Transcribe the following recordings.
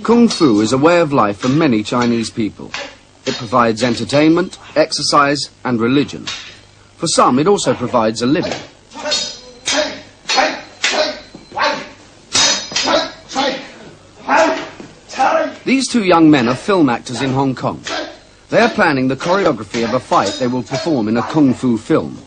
Kung Fu is a way of life for many Chinese people. It provides entertainment, exercise and religion. For some, it also provides a living. These two young men are film actors in Hong Kong. They are planning the choreography of a fight they will perform in a Kung Fu film.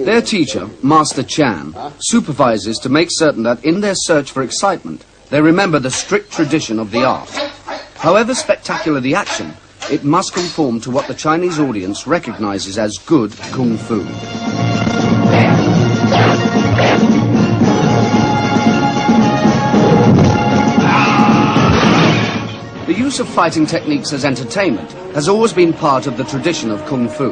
Their teacher, Master Chan, supervises to make certain that in their search for excitement, they remember the strict tradition of the art. However spectacular the action, it must conform to what the Chinese audience recognizes as good Kung Fu. The use of fighting techniques as entertainment has always been part of the tradition of Kung Fu.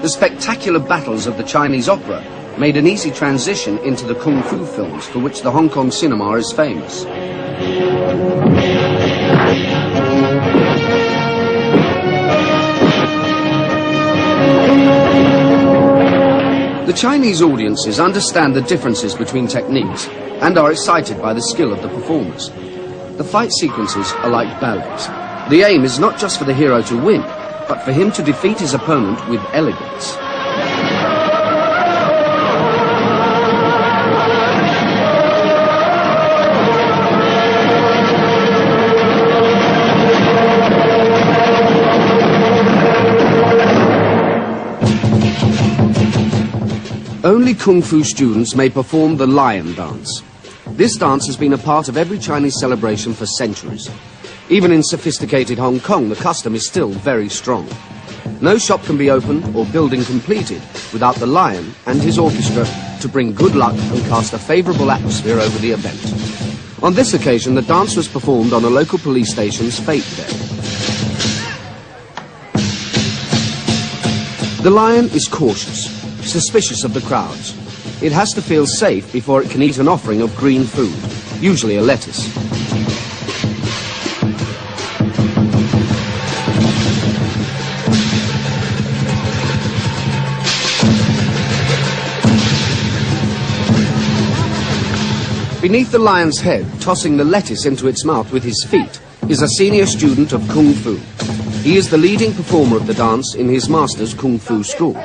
The spectacular battles of the Chinese opera made an easy transition into the Kung Fu films for which the Hong Kong cinema is famous. The Chinese audiences understand the differences between techniques and are excited by the skill of the performers. The fight sequences are like ballets. The aim is not just for the hero to win, but for him to defeat his opponent with elegance. Only Kung Fu students may perform the lion dance. This dance has been a part of every Chinese celebration for centuries. Even in sophisticated Hong Kong, the custom is still very strong. No shop can be opened or building completed without the lion and his orchestra to bring good luck and cast a favourable atmosphere over the event. On this occasion, the dance was performed on a local police station's fete day. The lion is cautious, suspicious of the crowds. It has to feel safe before it can eat an offering of green food, usually a lettuce. Beneath the lion's head, tossing the lettuce into its mouth with his feet, is a senior student of Kung Fu. He is the leading performer of the dance in his master's Kung Fu school.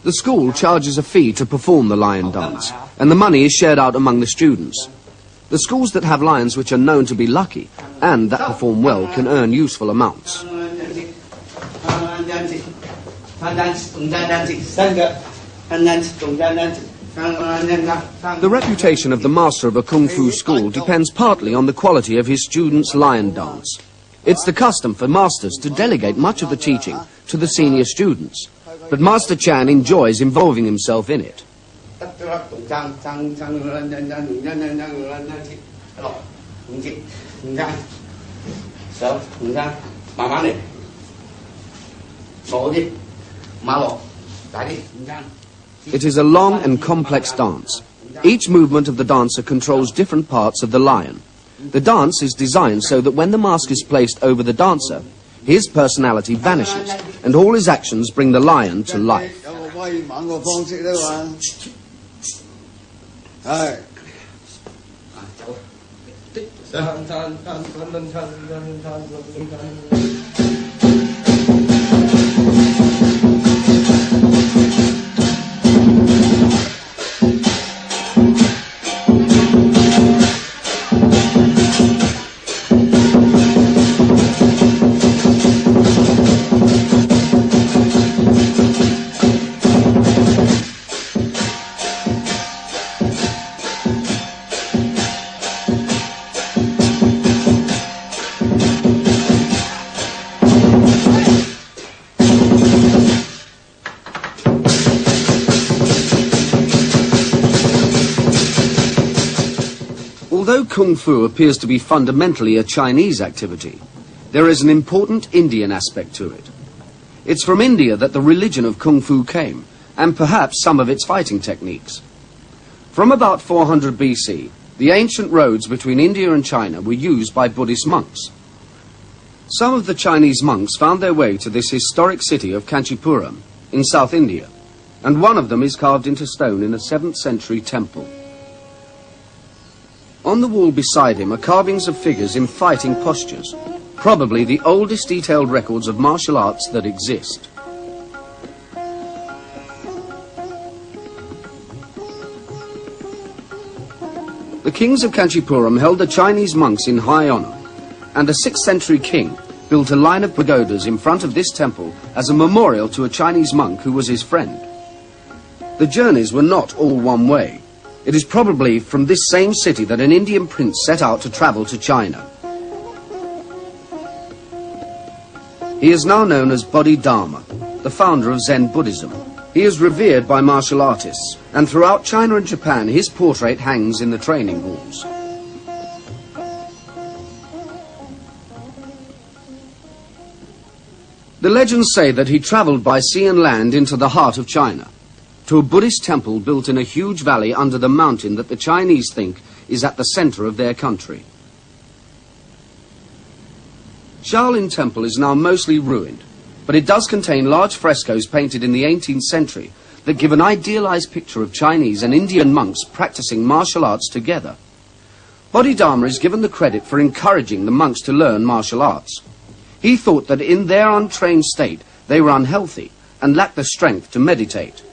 The school charges a fee to perform the lion dance, and the money is shared out among the students. The schools that have lions which are known to be lucky and that perform well can earn useful amounts. The reputation of the master of a Kung Fu school depends partly on the quality of his students' lion dance. It's the custom for masters to delegate much of the teaching to the senior students, but Master Chan enjoys involving himself in it. It is a long and complex dance. Each movement of the dancer controls different parts of the lion. The dance is designed so that when the mask is placed over the dancer, his personality vanishes and all his actions bring the lion to life. Although Kung Fu appears to be fundamentally a Chinese activity, there is an important Indian aspect to it. It's from India that the religion of Kung Fu came, and perhaps some of its fighting techniques. From about 400 BC, the ancient roads between India and China were used by Buddhist monks. Some of the Chinese monks found their way to this historic city of Kanchipuram in South India, and one of them is carved into stone in a 7th century temple. On the wall beside him are carvings of figures in fighting postures, probably the oldest detailed records of martial arts that exist. The kings of Kanchipuram held the Chinese monks in high honor, and a 6th century king built a line of pagodas in front of this temple as a memorial to a Chinese monk who was his friend. The journeys were not all one way. It is probably from this same city that an Indian prince set out to travel to China. He is now known as Bodhidharma, the founder of Zen Buddhism. He is revered by martial artists, and throughout China and Japan his portrait hangs in the training halls. The legends say that he traveled by sea and land into the heart of China, to a Buddhist temple built in a huge valley under the mountain that the Chinese think is at the center of their country. Shaolin Temple is now mostly ruined, but it does contain large frescoes painted in the 18th century that give an idealized picture of Chinese and Indian monks practicing martial arts together. Bodhidharma is given the credit for encouraging the monks to learn martial arts. He thought that in their untrained state they were unhealthy and lacked the strength to meditate.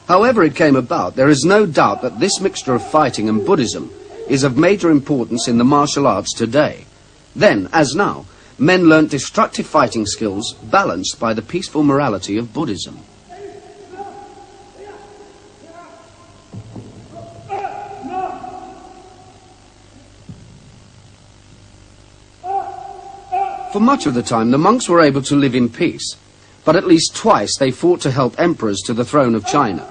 However it came about, there is no doubt that this mixture of fighting and Buddhism is of major importance in the martial arts today. Then, as now, men learnt destructive fighting skills balanced by the peaceful morality of Buddhism. For much of the time, the monks were able to live in peace, but at least twice they fought to help emperors to the throne of China.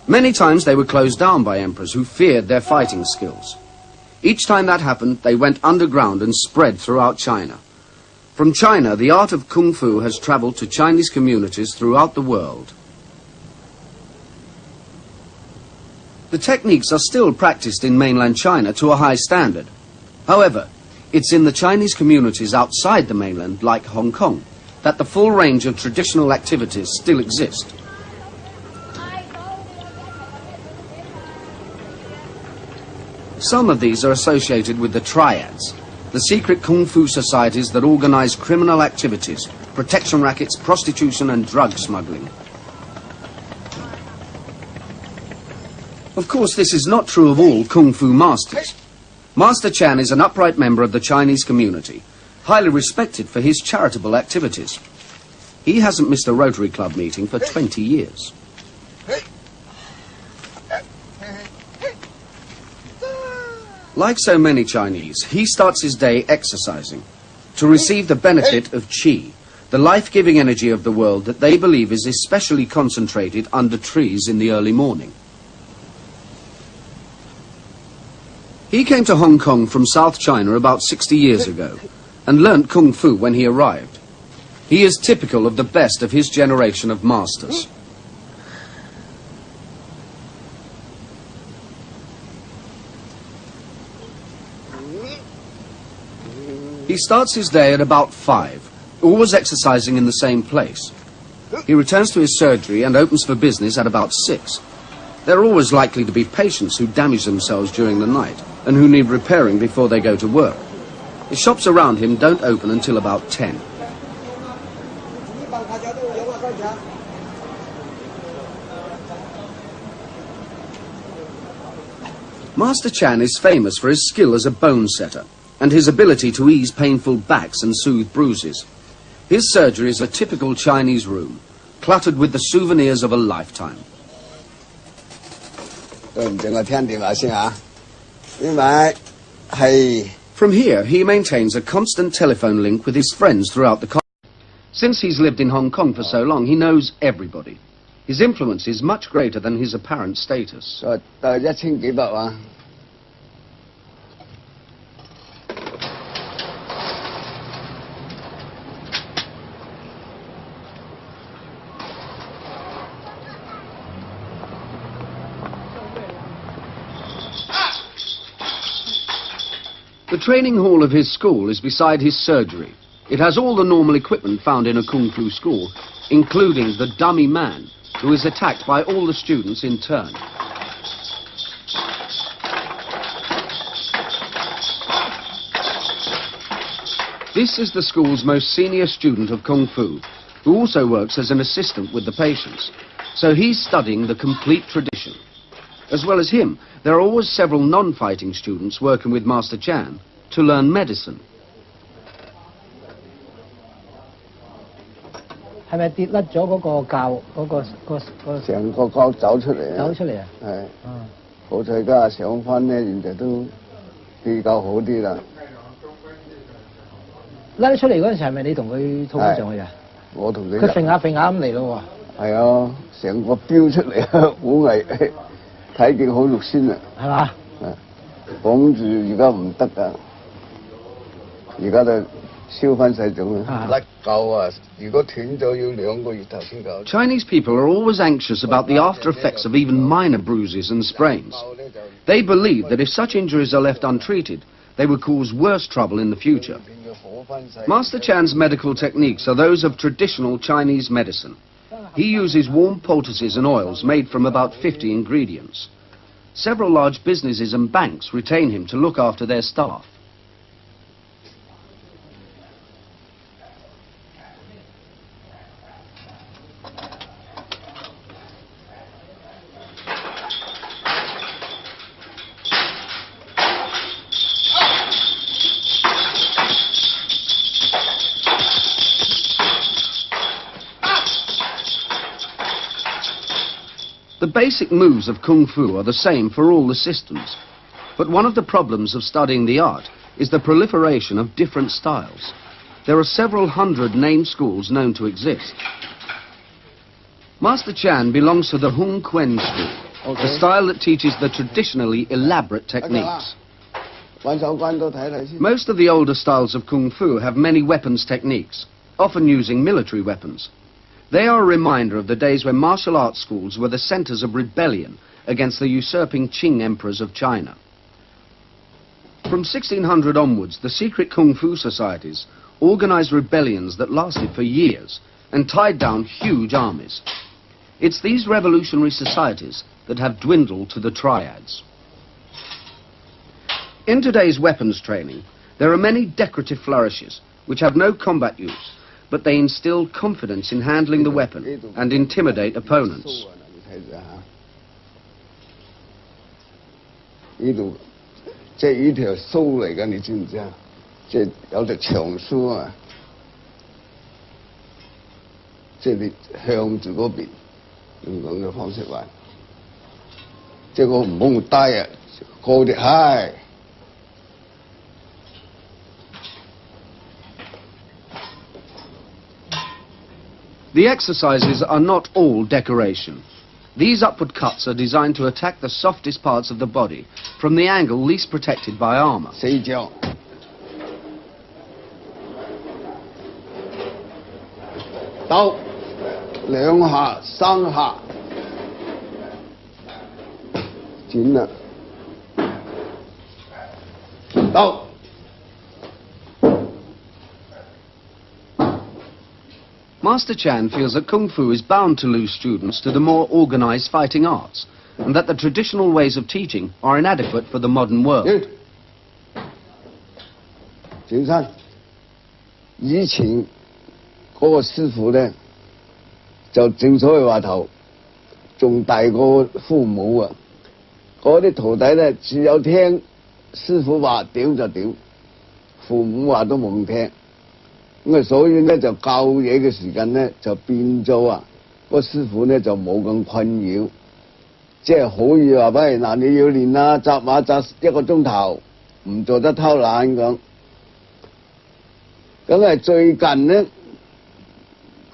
Many times they were closed down by emperors who feared their fighting skills. Each time that happened, they went underground and spread throughout China. From China, the art of Kung Fu has traveled to Chinese communities throughout the world. The techniques are still practiced in mainland China to a high standard. However, it's in the Chinese communities outside the mainland, like Hong Kong, that the full range of traditional activities still exist. Some of these are associated with the triads, the secret Kung Fu societies that organize criminal activities, protection rackets, prostitution and drug smuggling. Of course, this is not true of all Kung Fu masters. Master Chan is an upright member of the Chinese community, highly respected for his charitable activities. He hasn't missed a Rotary Club meeting for 20 years. Like so many Chinese, he starts his day exercising to receive the benefit of qi, the life-giving energy of the world that they believe is especially concentrated under trees in the early morning. He came to Hong Kong from South China about 60 years ago and learnt Kung Fu when he arrived. He is typical of the best of his generation of masters. He starts his day at about 5, always exercising in the same place. He returns to his surgery and opens for business at about 6. There are always likely to be patients who damage themselves during the night and who need repairing before they go to work. The shops around him don't open until about 10. Master Chan is famous for his skill as a bone setter and his ability to ease painful backs and soothe bruises. His surgery is a typical Chinese room, cluttered with the souvenirs of a lifetime. From here, he maintains a constant telephone link with his friends throughout the country. Since he's lived in Hong Kong for so long, he knows everybody. His influence is much greater than his apparent status. training hall of his school is beside his surgery. It has all the normal equipment found in a kung fu school, including the dummy man, who is attacked by all the students in turn. This is the school's most senior student of kung fu, who also works as an assistant with the patients. So he's studying the complete tradition. As well as him, there are always several non-fighting students working with Master Chan to learn medicine. 係咪跌甩咗嗰個臼成個膠走出嚟啊！走出嚟啊！係，好彩而家上翻咧，現在都比較好啲啦。拉出嚟嗰陣時係咪你同佢套翻上去啊？我同佢。佢揈下揈下咁嚟咯喎。係啊，成個飆出嚟啊！好危，睇見好肉酸啊！係嘛？綁住而家唔得噶，而家就。 Chinese people are always anxious about the after effects of even minor bruises and sprains. They believe that if such injuries are left untreated, they would cause worse trouble in the future. Master Chan's medical techniques are those of traditional Chinese medicine. He uses warm poultices and oils made from about 50 ingredients. Several large businesses and banks retain him to look after their staff. The basic moves of Kung Fu are the same for all the systems. But one of the problems of studying the art is the proliferation of different styles. There are several hundred named schools known to exist. Master Chan belongs to the Hung Kuen school, the style that teaches the traditionally elaborate techniques. Most of the older styles of Kung Fu have many weapons techniques, often using military weapons. They are a reminder of the days when martial arts schools were the centers of rebellion against the usurping Qing emperors of China. From 1600 onwards, the secret Kung Fu societies organized rebellions that lasted for years and tied down huge armies. It's these revolutionary societies that have dwindled to the triads. In today's weapons training, there are many decorative flourishes which have no combat use, but they instill confidence in handling the weapon and intimidate opponents. The exercises are not all decoration. These upward cuts are designed to attack the softest parts of the body from the angle least protected by armor. 4招，刀2下3下，剪啦，刀。 Master Chan feels that Kung Fu is bound to lose students to the more organized fighting arts, and that the traditional ways of teaching are inadequate for the modern world. 景山，以前嗰個師傅咧，就正所謂話頭，仲大過父母啊！嗰啲徒弟咧，只有聽師傅話屌就屌，父母話都冇聽。 咁啊，所以咧就教嘢嘅時間咧就變咗啊，個師傅咧就冇咁困擾，即係可以話喂嗱，你要練啦，紮馬紮1個鐘頭，唔做得偷懶咁。咁啊，最近咧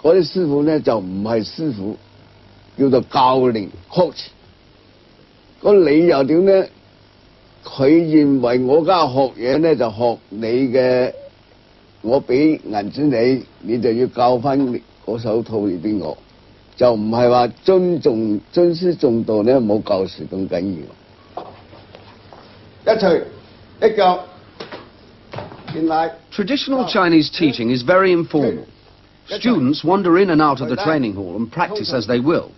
嗰啲師傅咧就唔係師傅，叫做教練 coach。個理由點咧？佢認為我家學嘢咧就學你嘅。 我俾銀紙你，你就要教翻嗰手套嚟俾我，就唔係話尊師重道咧，冇教時咁緊要。一錘一腳， Traditional Chinese teaching is very informal. Students wander in and out of the training hall and practice as they will.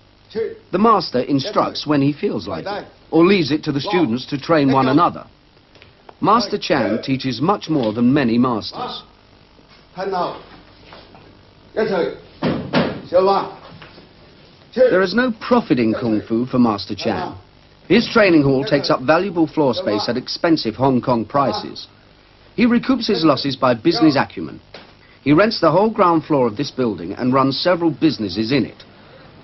The master instructs when he feels like it, or leaves it to the students to train one another. Master Chan teaches much more than many masters. There is no profit in Kung Fu for Master Chan. His training hall takes up valuable floor space at expensive Hong Kong prices. He recoups his losses by business acumen. He rents the whole ground floor of this building and runs several businesses in it.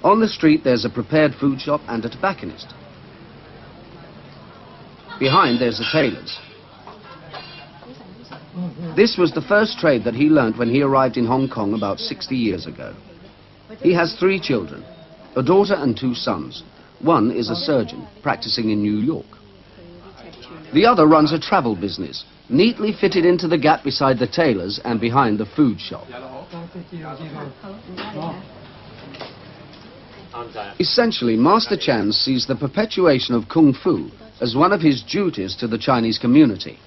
On the street there's a prepared food shop and a tobacconist. Behind there's the tailors. This was the first trade that he learnt when he arrived in Hong Kong about 60 years ago. He has 3 children, a daughter and 2 sons. One is a surgeon, practicing in New York. The other runs a travel business, neatly fitted into the gap beside the tailors and behind the food shop. Essentially, Master Chan sees the perpetuation of Kung Fu as one of his duties to the Chinese community.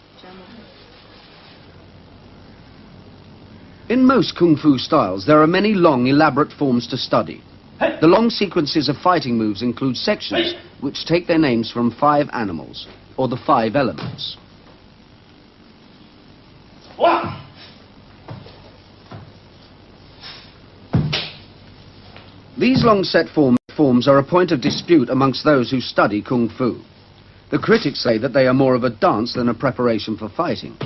In most Kung Fu styles, there are many long, elaborate forms to study. The long sequences of fighting moves include sections which take their names from 5 animals, or the 5 elements. These long set forms are a point of dispute amongst those who study Kung Fu. The critics say that they are more of a dance than a preparation for fighting.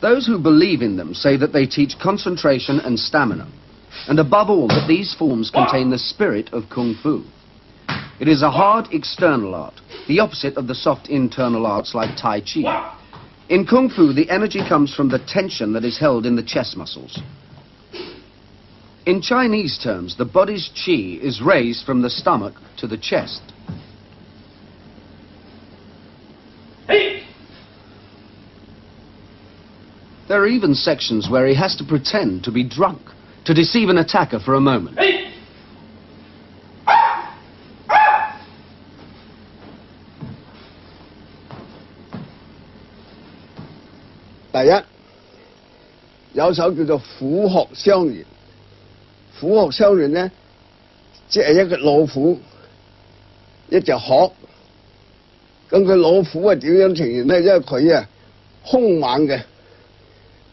Those who believe in them say that they teach concentration and stamina, and above all that these forms contain the spirit of Kung Fu. It is a hard external art, the opposite of the soft internal arts like Tai Chi. In Kung Fu, the energy comes from the tension that is held in the chest muscles. In Chinese terms, the body's qi is raised from the stomach to the chest. There are even sections where he has to pretend to be drunk, to deceive an attacker for a moment. First, 有一首叫做虎鶴相連。虎鶴相連呢，即係一個老虎，一隻鶴。咁佢老虎係點樣呈現呢？因為佢啊兇猛嘅，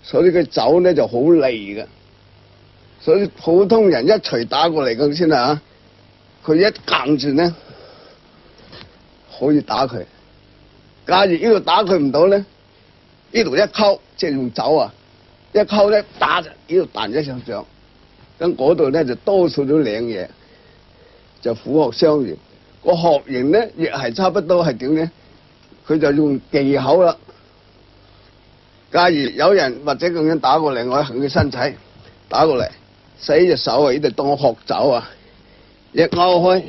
所以佢走呢就好利嘅。所以普通人一錘打過嚟咁先啊，佢一硬住呢，可以打佢。假如呢度打佢唔到呢，呢度一溝，即係用走啊！一溝咧打就呢度彈一上上，咁嗰度咧就多數都領嘢，就虎鶴相連。個鶴形咧亦係差不多係點咧？佢就用技巧啦。假如有人或者咁樣打過嚟，我喺佢身體打過嚟，使隻手啊呢度當鶴爪啊，一勾開，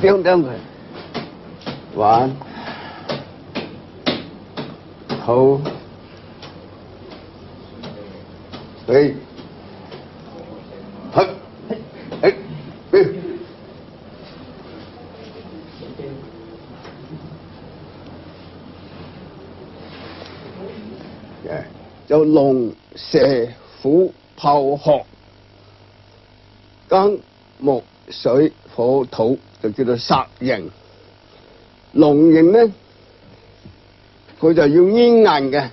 釘釘佢，玩，好。Hey. Hey. Hey. Hey. Yeah. 就龍、蛇、虎、豹、鶴、金、木、水、火、土，就叫做殺形。龍形呢，佢就要煙韌嘅，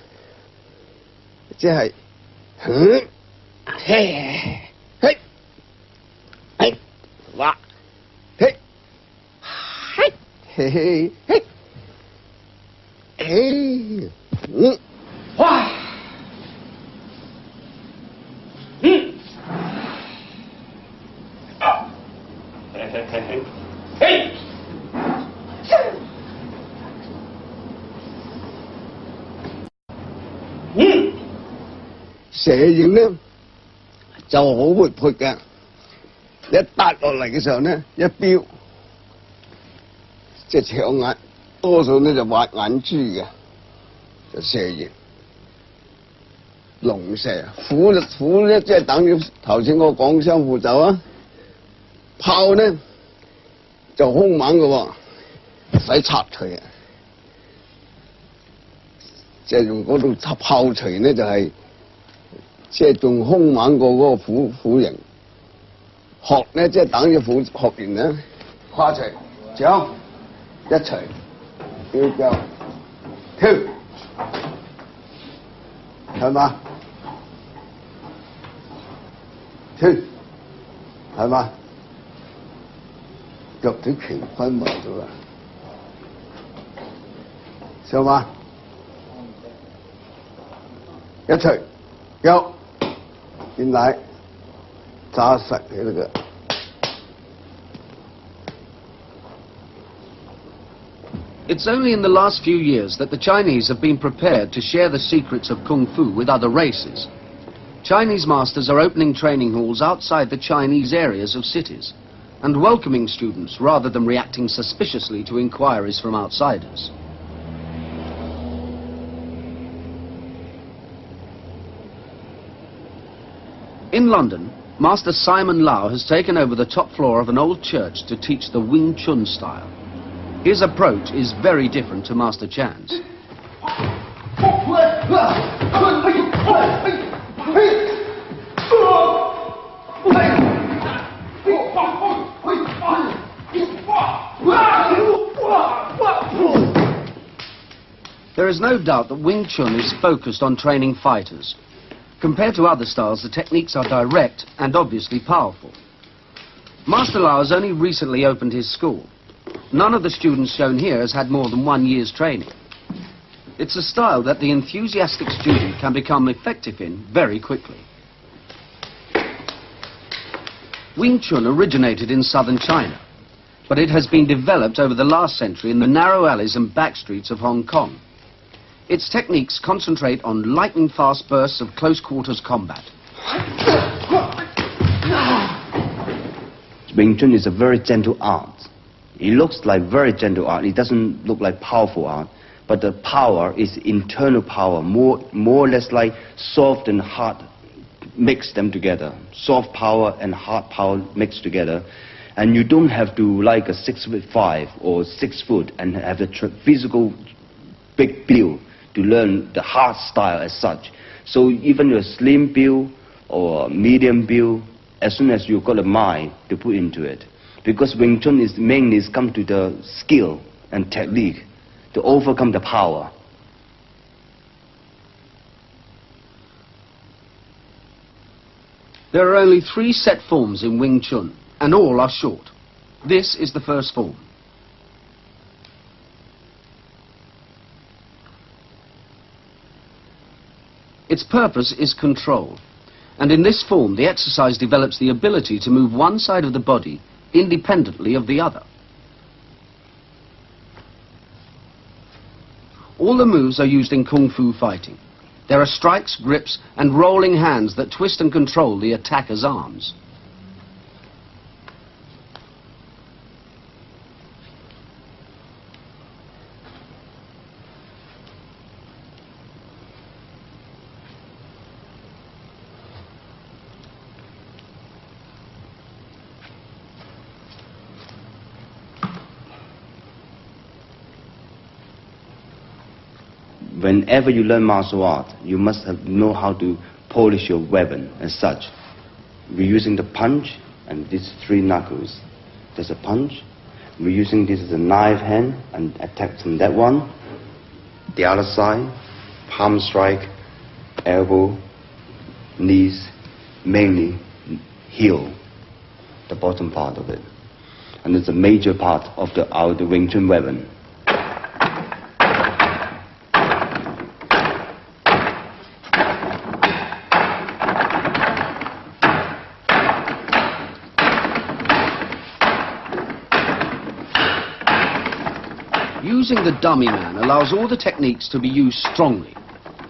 即係。嘿，嘿，嘿，嘿，哇，嘿，嘿，嘿嘿嘿，嘿，哇，啊，嘿嘿嘿嘿，嘿。蛇形咧就好活潑嘅，一搭落嚟嘅時候咧，一飆，即係搶眼，多數咧就挖眼珠嘅，就蛇形。龍蛇，虎咧即係等於頭先我講相互走啊。豹咧就兇猛嘅喎，使插錘啊，即係用嗰度插炮錘呢，就係即係仲兇猛過嗰個虎形。學呢，即係等於虎學完呢，跨錘掌一錘，跳腳跳，係嘛？跳，係嘛？腳腿奇分埋咗啦，知道嗎？一錘有原來扎實嘅那個。It's only in the last few years that the Chinese have been prepared to share the secrets of Kung Fu with other races. Chinese masters are opening training halls outside the Chinese areas of cities and welcoming students rather than reacting suspiciously to inquiries from outsiders. In London, Master Simon Lau has taken over the top floor of an old church to teach the Wing Chun style. His approach is very different to Master Chan's. There is no doubt that Wing Chun is focused on training fighters. Compared to other styles, the techniques are direct and obviously powerful. Master Lau has only recently opened his school. None of the students shown here has had more than 1 year's training. It's a style that the enthusiastic student can become effective in very quickly. Wing Chun originated in southern China, but it has been developed over the last century in the narrow alleys and back streets of Hong Kong. Its techniques concentrate on lightning-fast bursts of close-quarters combat. Wing Chun is a very gentle art. It looks like very gentle art. It doesn't look like powerful art. But the power is internal power, more or less like soft and hard mix them together. Soft power and hard power mixed together. And you don't have to like a 6'5" or 6 foot and have the physical big build to learn the hard style as such. So even a slim build or medium build, as soon as you've got a mind to put into it. Because Wing Chun is mainly come to the skill and technique to overcome the power. There are only 3 set forms in Wing Chun, and all are short. This is the first form. Its purpose is control, and in this form the exercise develops the ability to move one side of the body independently of the other. All the moves are used in Kung Fu fighting. There are strikes, grips, and rolling hands that twist and control the attacker's arms. Whenever you learn martial art, you must know how to polish your weapon as such. We're using the punch and these 3 knuckles. There's a punch. We're using this as a knife hand and attack from that one. The other side, palm strike, elbow, knees, mainly heel, the bottom part of it. And it's a major part of the Wing Chun weapon. Using the dummy man allows all the techniques to be used strongly.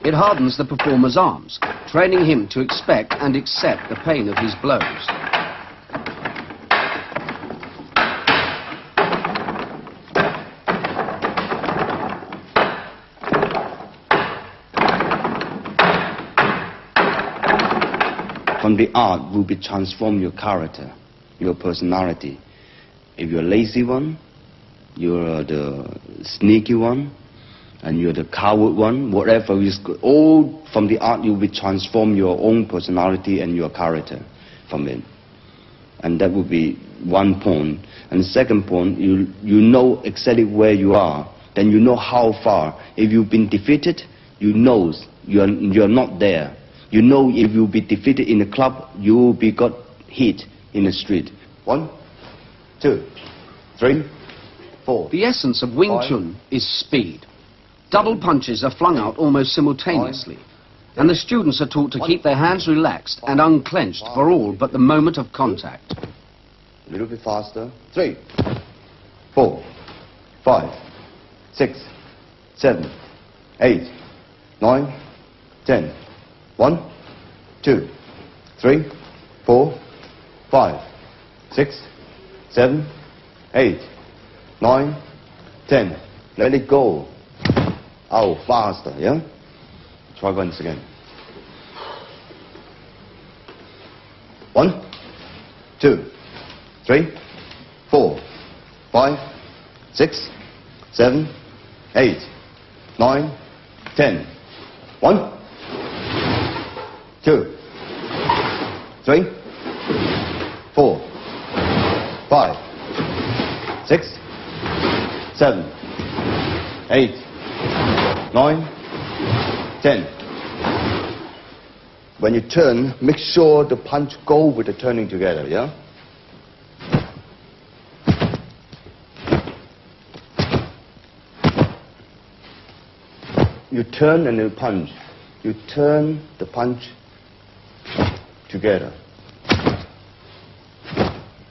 It hardens the performer's arms, training him to expect and accept the pain of his blows. From the art will be transform your character, your personality. If you're a lazy one, you're the sneaky one, and you're the coward one. Whatever is all from the art, you will transform your own personality and your character from it. And that would be one point. And the second point, you know exactly where you are. Then you know how far. If you've been defeated, you know you're not there. You know if you'll be defeated in the club, you will be got hit in the street. 1, 2, 3, 4. The essence of Wing Chun is speed. Double punches are flung out almost simultaneously, and the students are taught to keep their hands relaxed and unclenched for all but the moment of contact. A little bit faster. 3, 4, 5, 6, 7, 8, 9, 10. 1, 2, 3, 4, 5, 6, 7, 8, 9, 10. Let it go. Oh, faster, yeah? Try once again. 1, 2, 3, 4, 5, 6, 7, 8, 9, 10. 1, 2, 3, 4, 5, 6, 7, 8, 9, 10. When you turn, make sure the punch go with the turning together, yeah? You turn and you punch. You turn the punch together.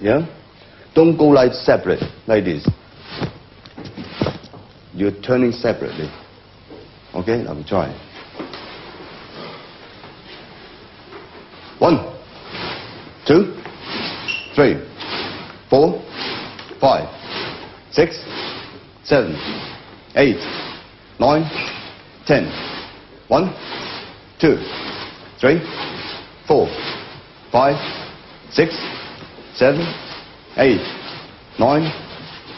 Yeah? Don't go like separate, like this. You're turning separately. Okay, I'll try. 1, 2, 3, 4, 5, 6, 7, 8, 9, 10. 1, 2, 3, 4, 5, 6, 7, 8, 9,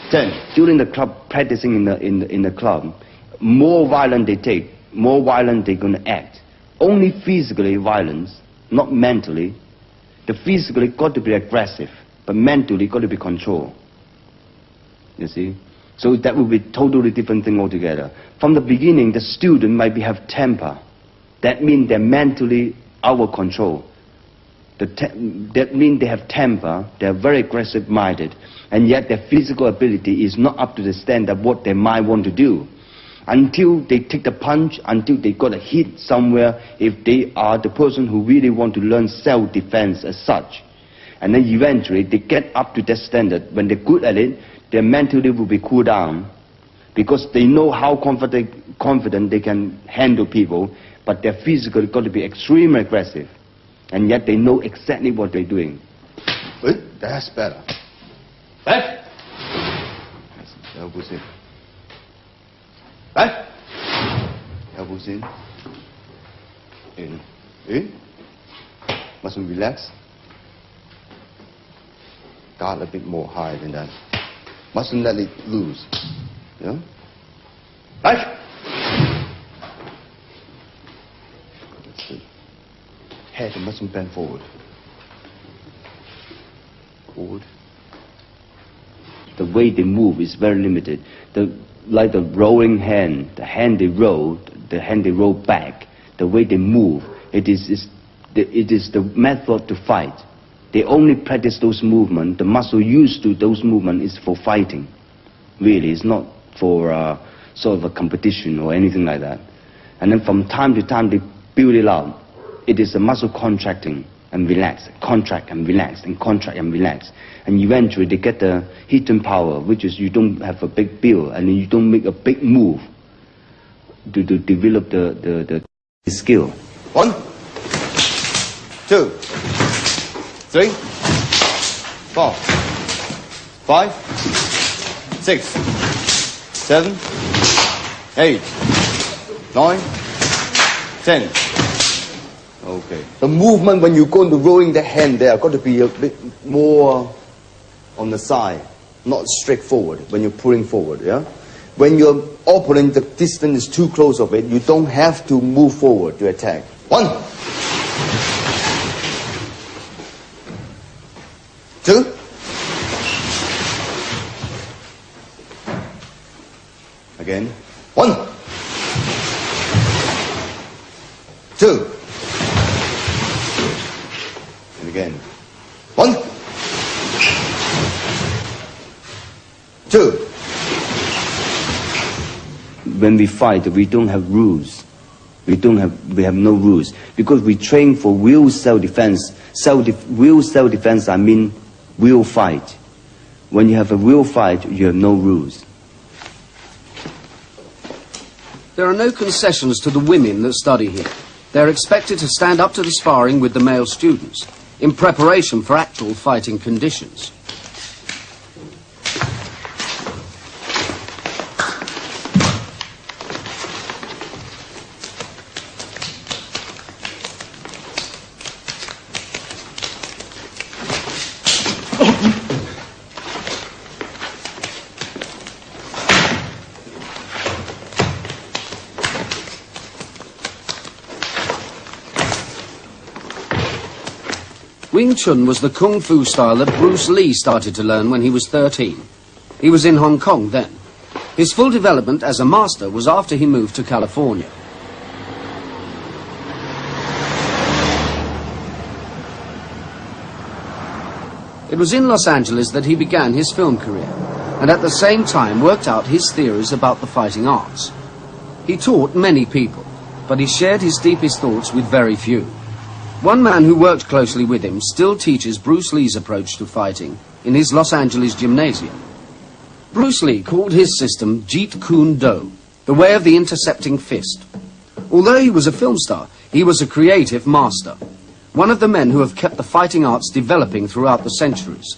10. During the club, practicing in the club, more violent they take, more violent they're going to act. Only physically violence, not mentally. The physically got to be aggressive, but mentally got to be controlled. You see? So that will be totally different thing altogether. From the beginning, the student might have temper. That means they're mentally out of control. That means they have temper, they're very aggressive-minded, and yet their physical ability is not up to the standard of what their mind want to do. Until they take the punch, until they got a hit somewhere, if they are the person who really want to learn self-defense as such. And then eventually they get up to that standard. When they're good at it, their mentally will be cooled down, because they know how confident they can handle people, but they're physically got to be extremely aggressive. And yet they know exactly what they're doing. That's better. Back. Elbows in. Back. Elbows in. In. In. Mustn't relax. Guard a bit more high than that. Mustn't let it loose. Yeah? Back. Head mustn't bend forward. Forward. The way they move is very limited. Like the rolling hand, the hand they roll back. The way they move, it is the method to fight. They only practice those movements. The muscle used to those movements is for fighting. Really, it's not for sort of a competition or anything like that. And then from time to time they build it up. It is a muscle contracting and relax, contract and relax, and contract and relax. And eventually they get the hidden power, which is you don't have a big build and you don't make a big move to develop the skill. 1, 2, 3, 4, 5, 6, 7, 8, 9, 10. Okay. The movement when you go into rolling the hand there got to be a bit more on the side, not straightforward when you're pulling forward, yeah? When your opponent, the distance is too close of it, you don't have to move forward to attack. 1, 2, again, 1, 2, and again, 1, 2. When we fight, we don't have rules. We have no rules because we train for real self-defense. Real self-defense, I mean real fight. When you have a real fight, you have no rules. There are no concessions to the women that study here. They're expected to stand up to the sparring with the male students in preparation for actual fighting conditions. Wing Chun was the kung fu style that Bruce Lee started to learn when he was 13. He was in Hong Kong then. His full development as a master was after he moved to California. It was in Los Angeles that he began his film career, and at the same time worked out his theories about the fighting arts. He taught many people, but he shared his deepest thoughts with very few. One man who worked closely with him still teaches Bruce Lee's approach to fighting in his Los Angeles gymnasium. Bruce Lee called his system Jeet Kune Do, the way of the intercepting fist. Although he was a film star, he was a creative master, one of the men who have kept the fighting arts developing throughout the centuries.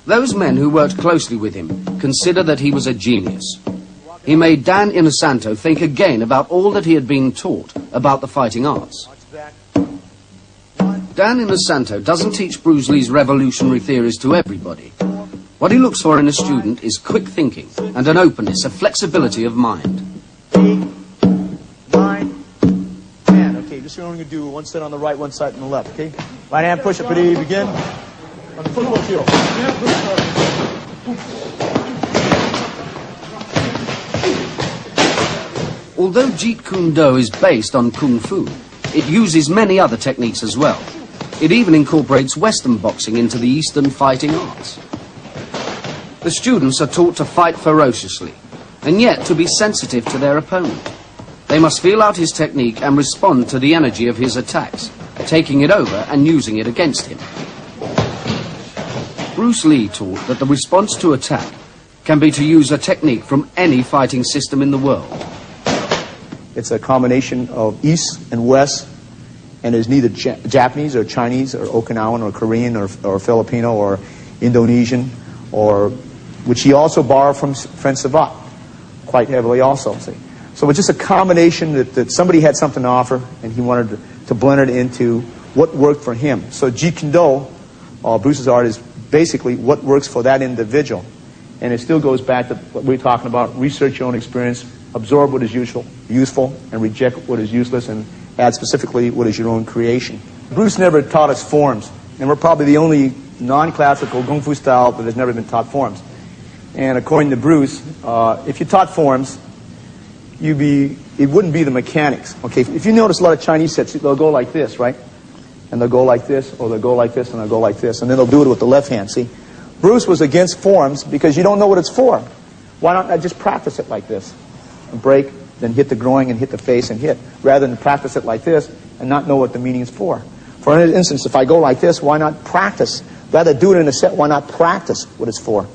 Those men who worked closely with him consider that he was a genius. He made Dan Inosanto think again about all that he had been taught about the fighting arts. Dan Inosanto doesn't teach Bruce Lee's revolutionary theories to everybody. What he looks for in a student is quick thinking and an openness, a flexibility of mind. 8, 9, 10. Okay, just you're only going to do one set on the right, one side on the left, okay? Right hand push-up, ready, begin. On the football field. Although Jeet Kune Do is based on Kung Fu, it uses many other techniques as well. It even incorporates Western boxing into the Eastern fighting arts. The students are taught to fight ferociously, and yet to be sensitive to their opponent. They must feel out his technique and respond to the energy of his attacks, taking it over and using it against him. Bruce Lee taught that the response to attack can be to use a technique from any fighting system in the world. It's a combination of East and West, and is neither Japanese or Chinese or Okinawan or Korean or Filipino or Indonesian, or which he also borrowed from French Savate quite heavily also. See? So it's just a combination that somebody had something to offer, and he wanted to blend it into what worked for him. So Jeet Kune Do, Bruce's art, is basically what works for that individual. And it still goes back to what we were talking about: research your own experience, absorb what is useful, and reject what is useless, and add specifically what is your own creation. Bruce never taught us forms, and we're probably the only non-classical Kung Fu style that has never been taught forms. And according to Bruce, if you taught forms, it wouldn't be the mechanics. Okay, if you notice a lot of Chinese sets, they'll go like this, right? And they'll go like this, or they'll go like this, and they'll go like this, and then they'll do it with the left hand, see? Bruce was against forms because you don't know what it's for. Why not just practice it like this? And break, then hit the groin and hit the face and hit, rather than practice it like this and not know what the meaning is for. For instance, if I go like this, why not practice? Rather do it in a set, why not practice what it's for?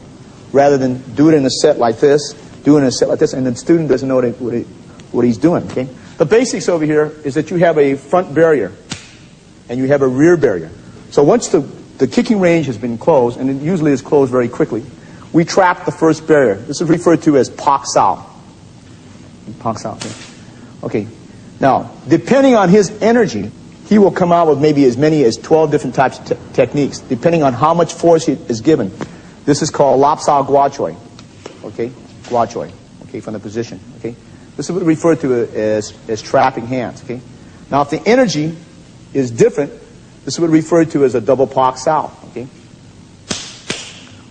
Rather than do it in a set like this, do it in a set like this, and the student doesn't know what he's doing, okay? The basics over here is that you have a front barrier and you have a rear barrier. So once the kicking range has been closed, and it usually is closed very quickly, we trap the first barrier. This is referred to as Pak Sao. Pak Sao, okay. Okay. Now, depending on his energy, he will come out with maybe as many as 12 different types of techniques, depending on how much force is given. This is called Lapsao Guachoi, okay? Guachoi, okay, from the position, okay? This is what we refer to as trapping hands, okay? Now, if the energy is different, this is what we refer to as a double Pak Sao, okay?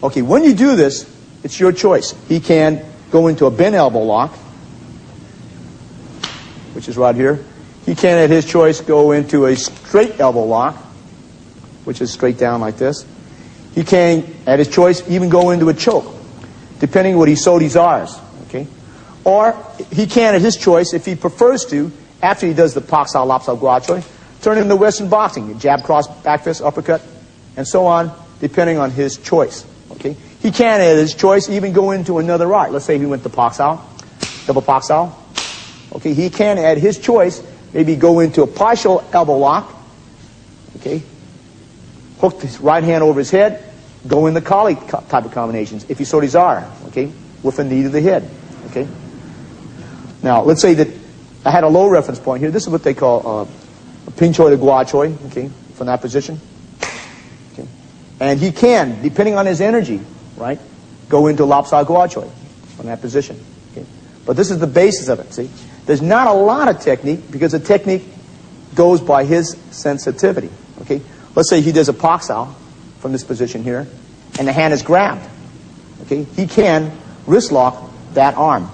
Okay, when you do this, it's your choice. He can go into a bent elbow lock, which is right here. He can, at his choice, go into a straight elbow lock, which is straight down like this. He can, at his choice, even go into a choke, depending what he so desires, okay? Or he can, at his choice, if he prefers to, after he does the Pak Sao, Lapsao Guachoi, turn into Western boxing, jab, cross, back fist, uppercut, and so on, depending on his choice, okay? He can, at his choice, even go into another art. Let's say he went to Pak Sao, double Pak Sao. Okay, he can, at his choice, maybe go into a partial elbow lock, okay, hook his right hand over his head, go in the collie type of combinations, if you so desire, okay, with a knee to the head, okay. Now, let's say that I had a low reference point here. This is what they call a pinchoi to guachoi, okay, from that position. Okay. And he can, depending on his energy, right, go into Lapsao Guachoi from that position. Okay. But this is the basis of it, see. There's not a lot of technique because the technique goes by his sensitivity. Okay? Let's say he does a Pak Sao from this position here, and the hand is grabbed. Okay? He can wrist lock that arm,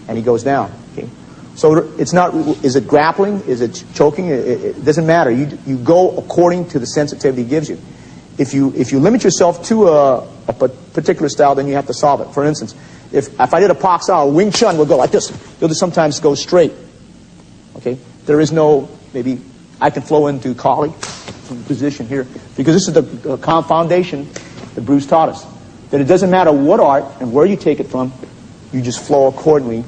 and he goes down. Okay? So it's not, is it grappling? Is it choking? It doesn't matter. You go according to the sensitivity he gives you. If you limit yourself to a particular style, then you have to solve it. For instance, if I did a Pak Sao, Wing Chun will go like this. They'll just sometimes go straight. Okay? There is no, maybe I can flow into collie from the position here, because this is the foundation that Bruce taught us. That it doesn't matter what art and where you take it from, you just flow accordingly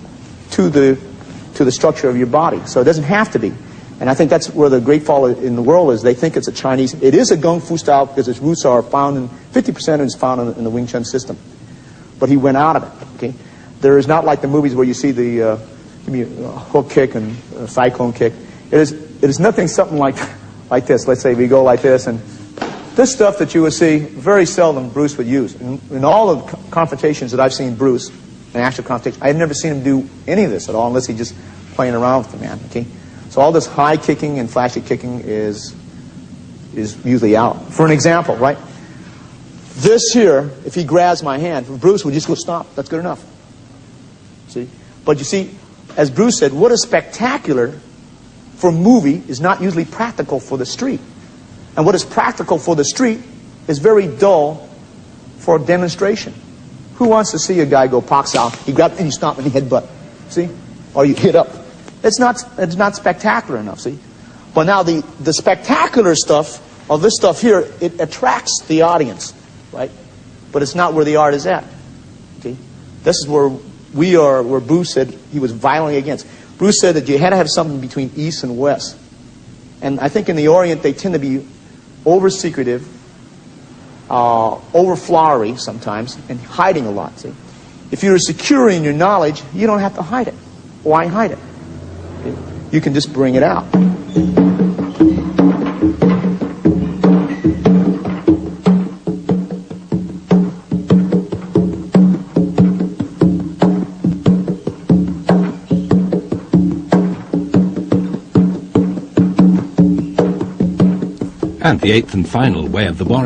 to the structure of your body. So it doesn't have to be. And I think that's where the great fall in the world is. They think it's a Chinese. It is a Kung Fu style because its roots are found in, 50% is found in the Wing Chun system. But he went out of it. Okay, there is not like the movies where you see the hook kick and cyclone kick. It is nothing something like this. Let's say we go like this, and this stuff that you would see very seldom Bruce would use. In all the confrontations that I've seen Bruce, in actual confrontation, I've never seen him do any of this at all, unless he's just playing around with the man. Okay, so all this high kicking and flashy kicking is usually out. For an example, right? This here, if he grabs my hand, Bruce would just go, stop, that's good enough. See? But you see, as Bruce said, what is spectacular for a movie is not usually practical for the street. And what is practical for the street is very dull for a demonstration. Who wants to see a guy go Pak Sao, he grabs and you stomp and he headbutt, see? Or you hit up. It's not spectacular enough, see? But now the spectacular stuff, of this stuff here, it attracts the audience. Right? But it's not where the art is at. Okay? This is where where Bruce said he was violently against. Bruce said that you had to have something between East and West. And I think in the Orient they tend to be over-secretive, over-flowery sometimes, and hiding a lot, see? If you're secure in your knowledge, you don't have to hide it. Why hide it? Okay? You can just bring it out. And the eighth and final way of the warrior